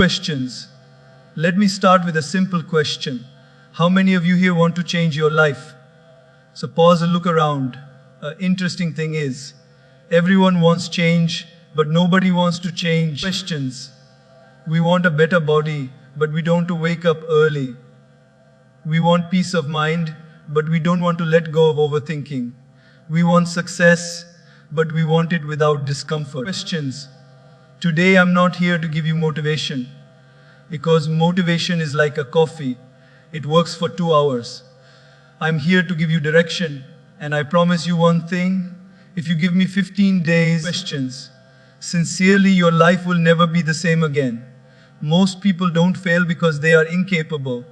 Questions. Let me start with a simple question. How many of you here want to change your life? So pause and look around. Interesting thing is, everyone wants change, but nobody wants to change. Questions. We want a better body, but we don't want to wake up early. We want peace of mind, but we don't want to let go of overthinking. We want success, but we want it without discomfort. Questions. Today I'm not here to give you motivation, because motivation is like a coffee. It works for 2 hours. I'm here to give you direction, and I promise you one thing. If you give me 15 days, questions, sincerely your life will never be the same again. Most people don't fail because they are incapable.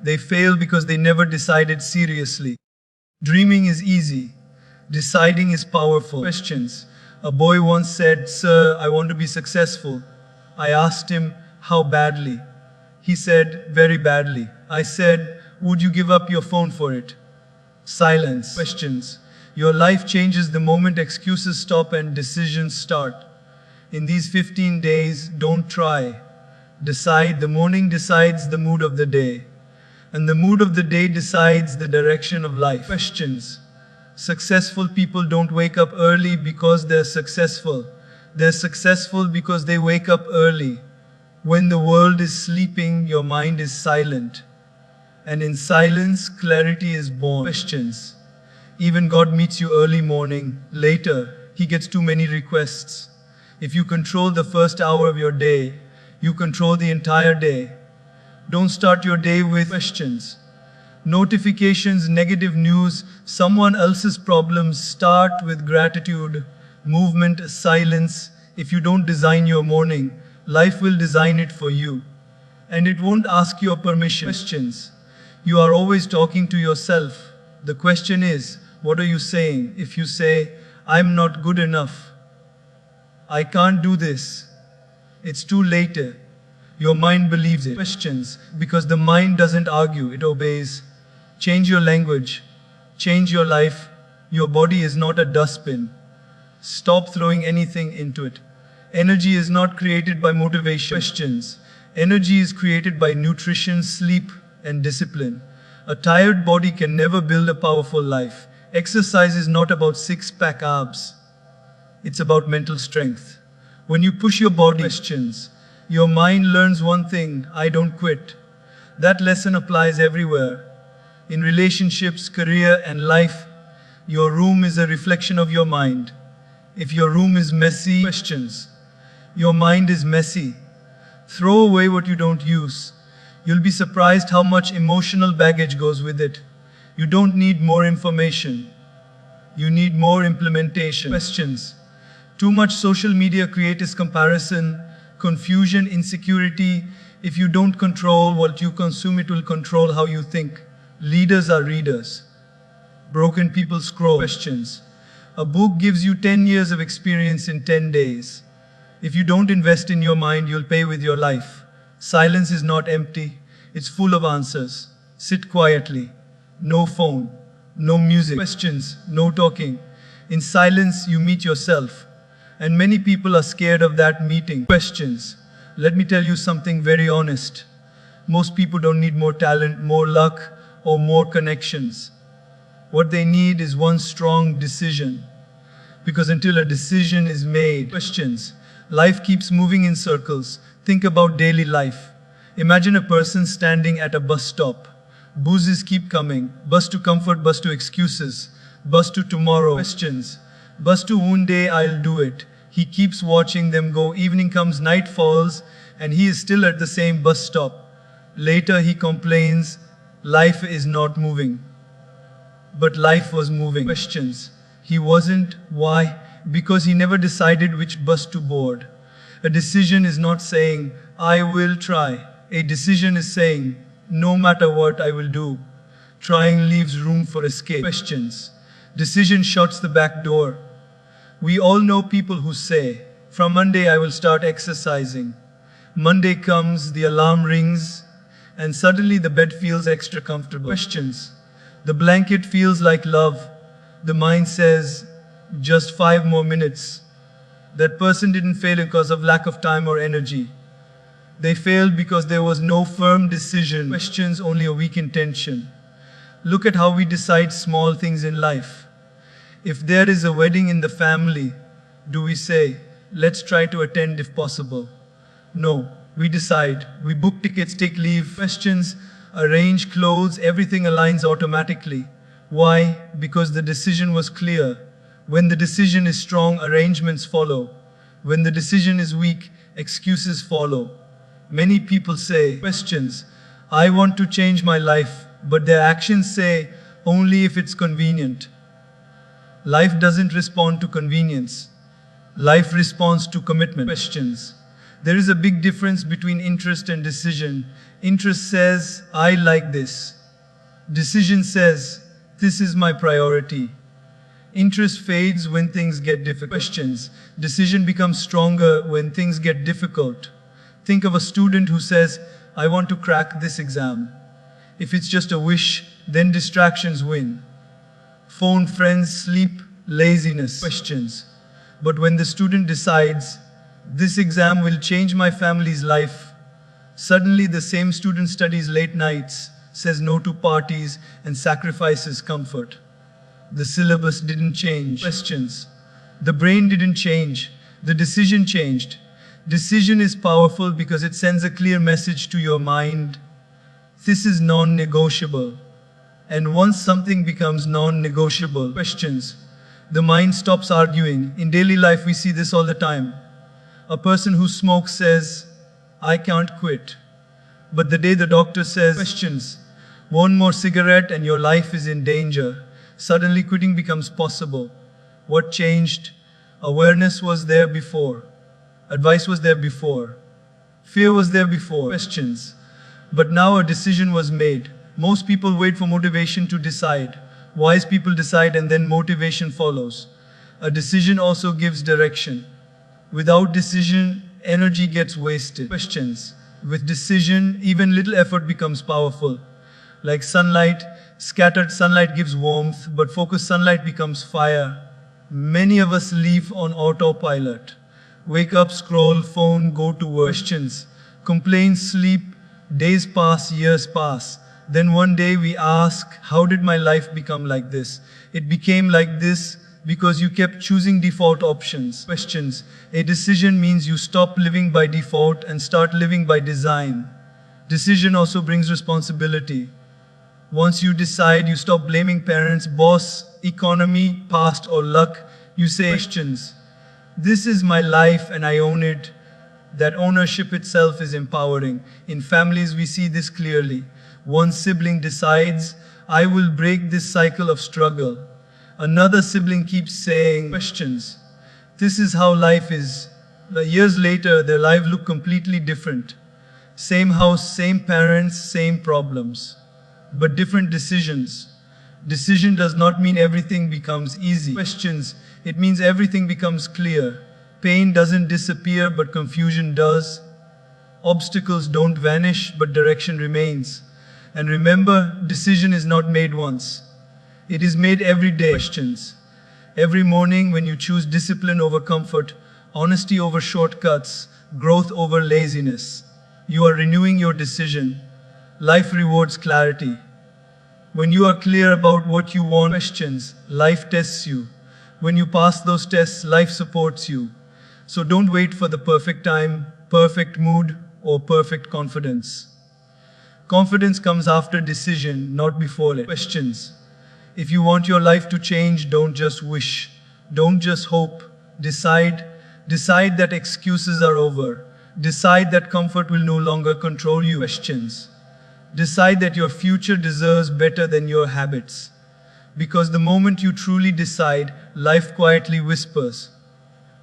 They fail because they never decided seriously. Dreaming is easy. Deciding is powerful. Questions. A boy once said, "Sir, I want to be successful." I asked him, "How badly?" He said, "Very badly." I said, "Would you give up your phone for it?" Silence. Questions. Your life changes the moment excuses stop and decisions start. In these 15 days, don't try. Decide. The morning decides the mood of the day, and the mood of the day decides the direction of life. Questions. Successful people don't wake up early because they're successful. They're successful because they wake up early. When the world is sleeping, your mind is silent. And in silence, clarity is born. Questions. Even God meets you early morning. Later, He gets too many requests. If you control the first hour of your day, you control the entire day. Don't start your day with questions, notifications, negative news, someone else's problems. Start with gratitude, movement, silence. If you don't design your morning, life will design it for you. And it won't ask your permission. Questions. You are always talking to yourself. The question is, what are you saying? If you say, "I'm not good enough," "I can't do this," "it's too late," your mind believes it. Questions. Because the mind doesn't argue, it obeys. Change your language. Change your life. Your body is not a dustbin. Stop throwing anything into it. Energy is not created by motivation. Questions. Energy is created by nutrition, sleep, and discipline. A tired body can never build a powerful life. Exercise is not about six-pack abs. It's about mental strength. When you push your body, questions, your mind learns one thing: I don't quit. That lesson applies everywhere. In relationships, career, and life, your room is a reflection of your mind. If your room is messy, questions, your mind is messy. Throw away what you don't use. You'll be surprised how much emotional baggage goes with it. You don't need more information. You need more implementation. Questions. Too much social media creates comparison, confusion, insecurity. If you don't control what you consume, it will control how you think. Leaders are readers. Broken people scroll. Questions. A book gives you 10 years of experience in 10 days. If you don't invest in your mind, you'll pay with your life. Silence is not empty. It's full of answers. Sit quietly. No phone. No music. Questions. No talking. In silence, you meet yourself. And many people are scared of that meeting. Questions. Let me tell you something very honest. Most people don't need more talent, more luck, or more connections. What they need is one strong decision. Because until a decision is made, questions, life keeps moving in circles. Think about daily life. Imagine a person standing at a bus stop. Buses keep coming. Bus to comfort, bus to excuses, bus to tomorrow. Questions. Bus to one day I'll do it. He keeps watching them go. Evening comes, night falls, and he is still at the same bus stop. Later he complains, life is not moving. But life was moving. Questions. He wasn't. Why? Because he never decided which bus to board. A decision is not saying, I will try. A decision is saying, no matter what, I will do. Trying leaves room for escape. Questions. Decision shuts the back door. We all know people who say, from Monday I will start exercising. Monday comes, the alarm rings, and suddenly the bed feels extra comfortable. Questions. The blanket feels like love. The mind says, just 5 more minutes. That person didn't fail because of lack of time or energy. They failed because there was no firm decision. Questions, only a weak intention. Look at how we decide small things in life. If there is a wedding in the family, do we say, let's try to attend if possible? No, we decide. We book tickets, take leave. Questions, arrange clothes, everything aligns automatically. Why? Because the decision was clear. When the decision is strong, arrangements follow. When the decision is weak, excuses follow. Many people say, questions, I want to change my life, but their actions say, only if it's convenient. Life doesn't respond to convenience. Life responds to commitment. Questions. There is a big difference between interest and decision. Interest says, I like this. Decision says, this is my priority. Interest fades when things get difficult. Questions. Decision becomes stronger when things get difficult. Think of a student who says, I want to crack this exam. If it's just a wish, then distractions win. Phone, friends, sleep, laziness. Questions. But when the student decides, this exam will change my family's life, suddenly the same student studies late nights, says no to parties, and sacrifices comfort. The syllabus didn't change. Questions. The brain didn't change. The decision changed. Decision is powerful because it sends a clear message to your mind. This is non-negotiable. And once something becomes non-negotiable, questions, the mind stops arguing. In daily life, we see this all the time. A person who smokes says, I can't quit. But the day the doctor says, questions, one more cigarette and your life is in danger, suddenly quitting becomes possible. What changed? Awareness was there before. Advice was there before. Fear was there before. Questions. But now a decision was made. Most people wait for motivation to decide. Wise people decide and then motivation follows. A decision also gives direction. Without decision, energy gets wasted. Questions. With decision, even little effort becomes powerful. Like sunlight, scattered sunlight gives warmth, but focused sunlight becomes fire. Many of us live on autopilot. Wake up, scroll, phone, go to work. Questions. Complain, sleep, days pass, years pass. Then one day we ask, how did my life become like this? It became like this because you kept choosing default options. Questions. A decision means you stop living by default and start living by design. Decision also brings responsibility. Once you decide, you stop blaming parents, boss, economy, past, or luck. You say, questions. This is my life and I own it. That ownership itself is empowering. In families, we see this clearly. One sibling decides, I will break this cycle of struggle. Another sibling keeps saying, questions. This is how life is. Years later, their life looked completely different. Same house, same parents, same problems. But different decisions. Decision does not mean everything becomes easy. Questions. It means everything becomes clear. Pain doesn't disappear, but confusion does. Obstacles don't vanish, but direction remains. And remember, decision is not made once. It is made every day. Questions. Every morning when you choose discipline over comfort, honesty over shortcuts, growth over laziness, you are renewing your decision. Life rewards clarity. When you are clear about what you want, questions, life tests you. When you pass those tests, life supports you. So don't wait for the perfect time, perfect mood, or perfect confidence. Confidence comes after decision, not before it. Questions. If you want your life to change, don't just wish. Don't just hope. Decide. Decide that excuses are over. Decide that comfort will no longer control you. Questions. Decide that your future deserves better than your habits. Because the moment you truly decide, life quietly whispers.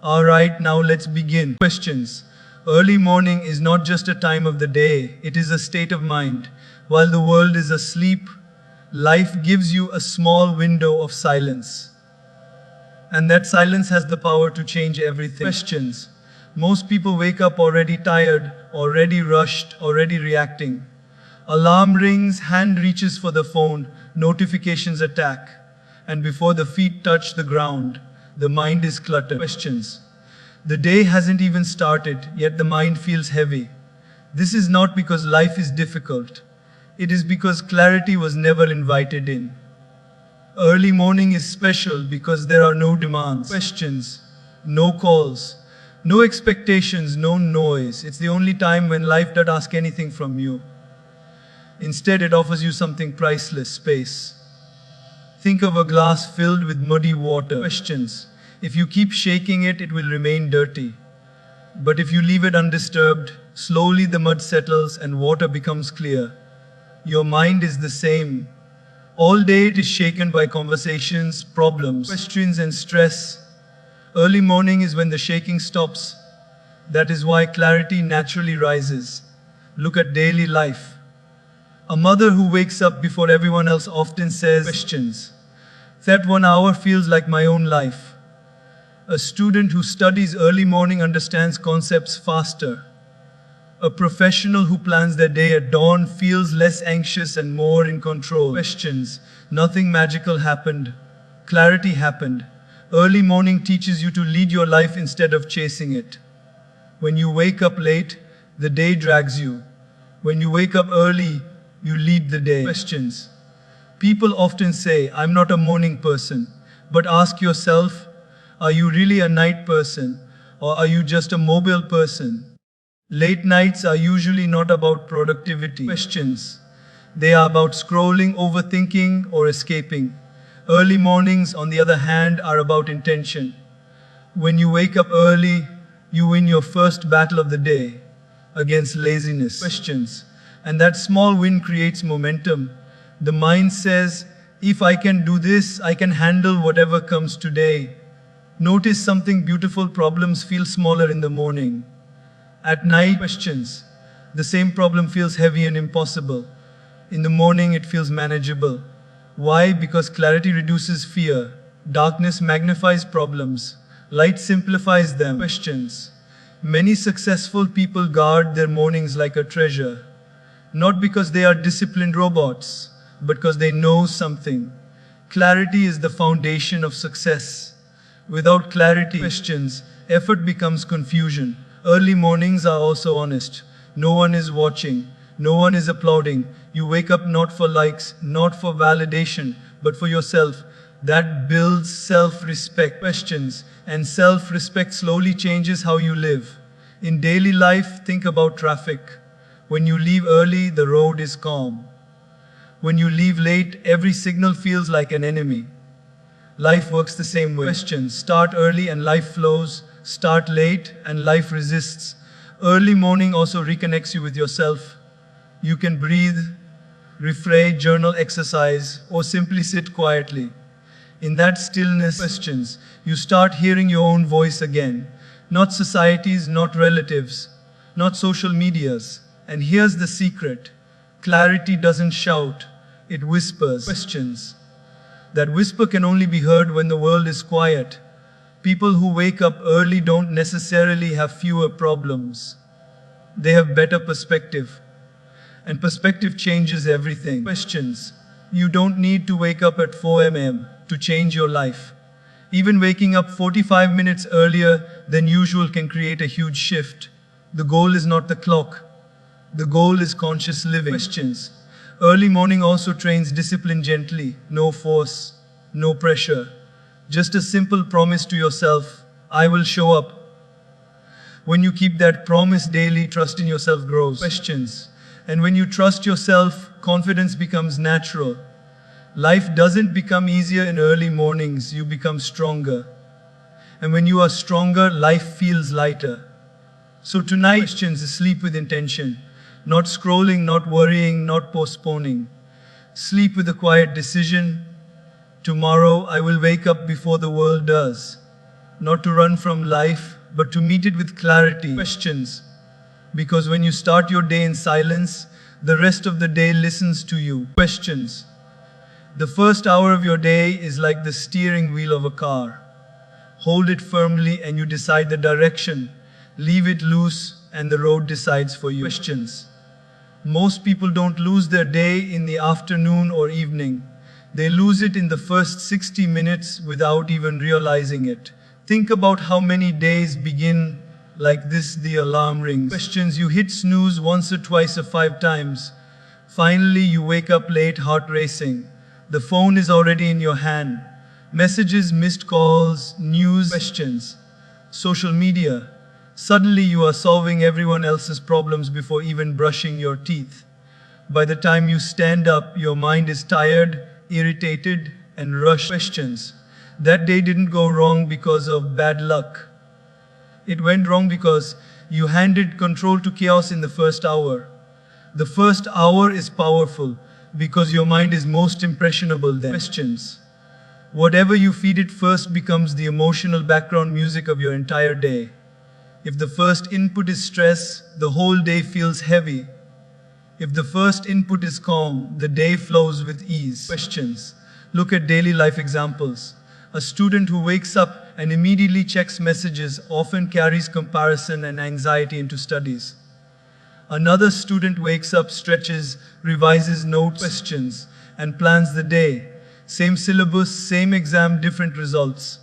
Alright, now let's begin. Questions. Early morning is not just a time of the day, it is a state of mind. While the world is asleep, life gives you a small window of silence. And that silence has the power to change everything. Questions. Most people wake up already tired, already rushed, already reacting. Alarm rings, hand reaches for the phone, notifications attack. And before the feet touch the ground, the mind is cluttered. Questions. The day hasn't even started, yet the mind feels heavy. This is not because life is difficult. It is because clarity was never invited in. Early morning is special because there are no demands, questions, no calls, no expectations, no noise. It's the only time when life doesn't ask anything from you. Instead, it offers you something priceless: space. Think of a glass filled with muddy water. Questions. If you keep shaking it, it will remain dirty. But if you leave it undisturbed, slowly the mud settles and water becomes clear. Your mind is the same. All day it is shaken by conversations, problems, questions and stress. Early morning is when the shaking stops. That is why clarity naturally rises. Look at daily life. A mother who wakes up before everyone else often says, questions. That 1 hour feels like my own life. A student who studies early morning understands concepts faster. A professional who plans their day at dawn feels less anxious and more in control. Questions. Nothing magical happened. Clarity happened. Early morning teaches you to lead your life instead of chasing it. When you wake up late, the day drags you. When you wake up early, you lead the day. Questions. People often say, I'm not a morning person. But ask yourself, are you really a night person? Or are you just a mobile person? Late nights are usually not about productivity. Questions. They are about scrolling, overthinking, or escaping. Early mornings, on the other hand, are about intention. When you wake up early, you win your first battle of the day against laziness. Questions. And that small win creates momentum. The mind says, if I can do this, I can handle whatever comes today. Notice something beautiful: problems feel smaller in the morning. At night, questions. The same problem feels heavy and impossible. In the morning, it feels manageable. Why? Because clarity reduces fear. Darkness magnifies problems. Light simplifies them. Questions. Many successful people guard their mornings like a treasure. Not because they are disciplined robots, but because they know something. Clarity is the foundation of success. Without clarity, questions, effort becomes confusion. Early mornings are also honest. No one is watching. No one is applauding. You wake up not for likes, not for validation, but for yourself. That builds self-respect. Questions. And self-respect slowly changes how you live. In daily life, think about traffic. When you leave early, the road is calm. When you leave late, every signal feels like an enemy. Life works the same way. Questions. Start early and life flows. Start late and life resists. Early morning also reconnects you with yourself. You can breathe, refrain, journal, exercise, or simply sit quietly. In that stillness, questions, you start hearing your own voice again. Not society's, not relatives, not social media's. And here's the secret. Clarity doesn't shout, it whispers. Questions. That whisper can only be heard when the world is quiet. People who wake up early don't necessarily have fewer problems. They have better perspective. And perspective changes everything. Questions. You don't need to wake up at 4 a.m. to change your life. Even waking up 45 minutes earlier than usual can create a huge shift. The goal is not the clock. The goal is conscious living. Questions. Early morning also trains discipline gently. No force, no pressure. Just a simple promise to yourself, I will show up. When you keep that promise daily, trust in yourself grows. Questions. And when you trust yourself, confidence becomes natural. Life doesn't become easier in early mornings, you become stronger. And when you are stronger, life feels lighter. So tonight, questions is sleep with intention. Not scrolling, not worrying, not postponing. Sleep with a quiet decision. Tomorrow I will wake up before the world does. Not to run from life, but to meet it with clarity. Questions. Because when you start your day in silence, the rest of the day listens to you. Questions. The first hour of your day is like the steering wheel of a car. Hold it firmly and you decide the direction. Leave it loose and the road decides for you. Questions. Most people don't lose their day in the afternoon or evening. They lose it in the first 60 minutes without even realizing it. Think about how many days begin like this, the alarm rings. Questions, you hit snooze once or twice or 5 times. Finally, you wake up late, heart racing. The phone is already in your hand. Messages, missed calls, news, questions, social media. Suddenly you are solving everyone else's problems before even brushing your teeth. By the time you stand up, your mind is tired, irritated, and rushed. Questions. That day didn't go wrong because of bad luck. It went wrong because you handed control to chaos in the first hour. The first hour is powerful because your mind is most impressionable then. Questions. Whatever you feed it first becomes the emotional background music of your entire day. If the first input is stress, the whole day feels heavy. If the first input is calm, the day flows with ease. Questions. Look at daily life examples. A student who wakes up and immediately checks messages often carries comparison and anxiety into studies. Another student wakes up, stretches, revises notes, questions, and plans the day. Same syllabus, same exam, different results.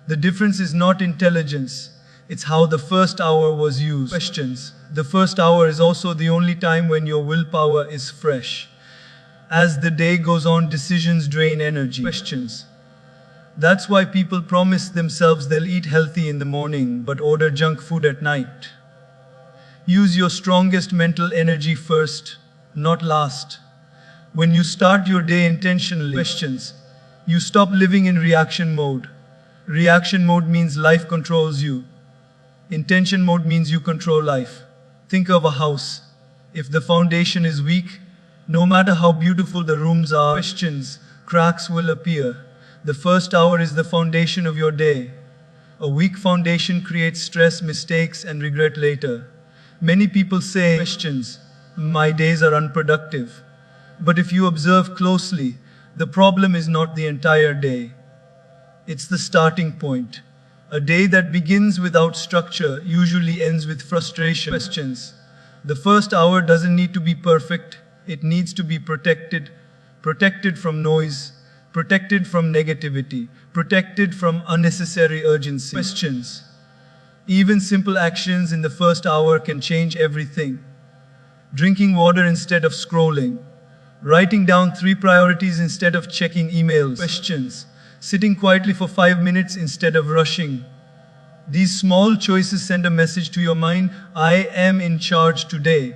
The difference is not intelligence. It's how the first hour was used. Questions. The first hour is also the only time when your willpower is fresh. As the day goes on, decisions drain energy. Questions. That's why people promise themselves they'll eat healthy in the morning but order junk food at night. Use your strongest mental energy first, not last. When you start your day intentionally, questions, you stop living in reaction mode. Reaction mode means life controls you. Intention mode means you control life. Think of a house. If the foundation is weak, no matter how beautiful the rooms are, questions, cracks will appear. The first hour is the foundation of your day. A weak foundation creates stress, mistakes, and regret later. Many people say, questions, my days are unproductive. But if you observe closely, the problem is not the entire day. It's the starting point. A day that begins without structure usually ends with frustration. Questions. The first hour doesn't need to be perfect. It needs to be protected. Protected from noise. Protected from negativity. Protected from unnecessary urgency. Questions. Even simple actions in the first hour can change everything. Drinking water instead of scrolling. Writing down 3 priorities instead of checking emails. Questions. Sitting quietly for 5 minutes instead of rushing. These small choices send a message to your mind, I am in charge today.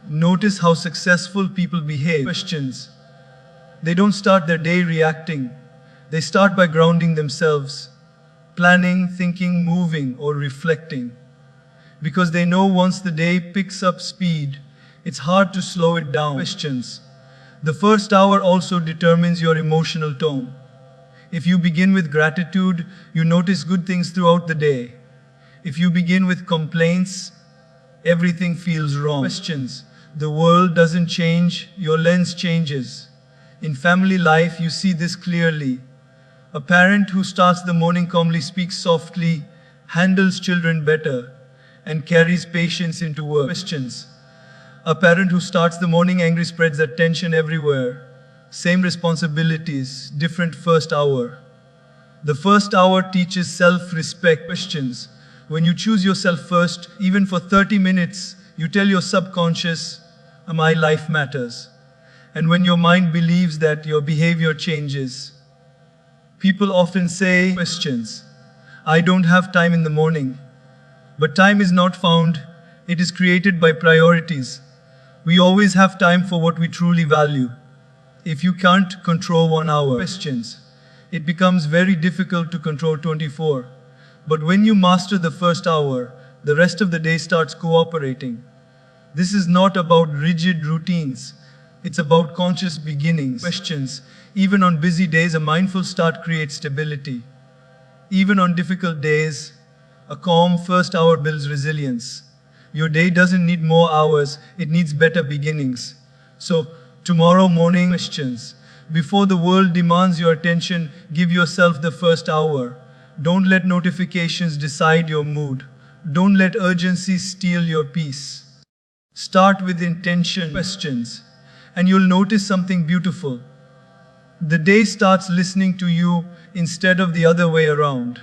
Notice how successful people behave. Questions. They don't start their day reacting. They start by grounding themselves, planning, thinking, moving, or reflecting. Because they know once the day picks up speed, it's hard to slow it down. Questions. The first hour also determines your emotional tone. If you begin with gratitude, you notice good things throughout the day. If you begin with complaints, everything feels wrong. Questions. The world doesn't change, your lens changes. In family life, you see this clearly. A parent who starts the morning calmly, speaks softly, handles children better, and carries patience into work. Questions. A parent who starts the morning angry spreads that tension everywhere. Same responsibilities, different first hour. The first hour teaches self-respect. Questions. When you choose yourself first, even for 30 minutes, you tell your subconscious, my life matters. And when your mind believes that, your behavior changes. People often say, questions. I don't have time in the morning. But time is not found, it is created by priorities. We always have time for what we truly value. If you can't control 1 hour, questions, it becomes very difficult to control 24. But when you master the first hour, the rest of the day starts cooperating. This is not about rigid routines. It's about conscious beginnings. Questions. Even on busy days, a mindful start creates stability. Even on difficult days, a calm first hour builds resilience. Your day doesn't need more hours, it needs better beginnings. So, tomorrow morning, questions. Before the world demands your attention, give yourself the first hour. Don't let notifications decide your mood. Don't let urgency steal your peace. Start with intention, questions, and you'll notice something beautiful. The day starts listening to you instead of the other way around.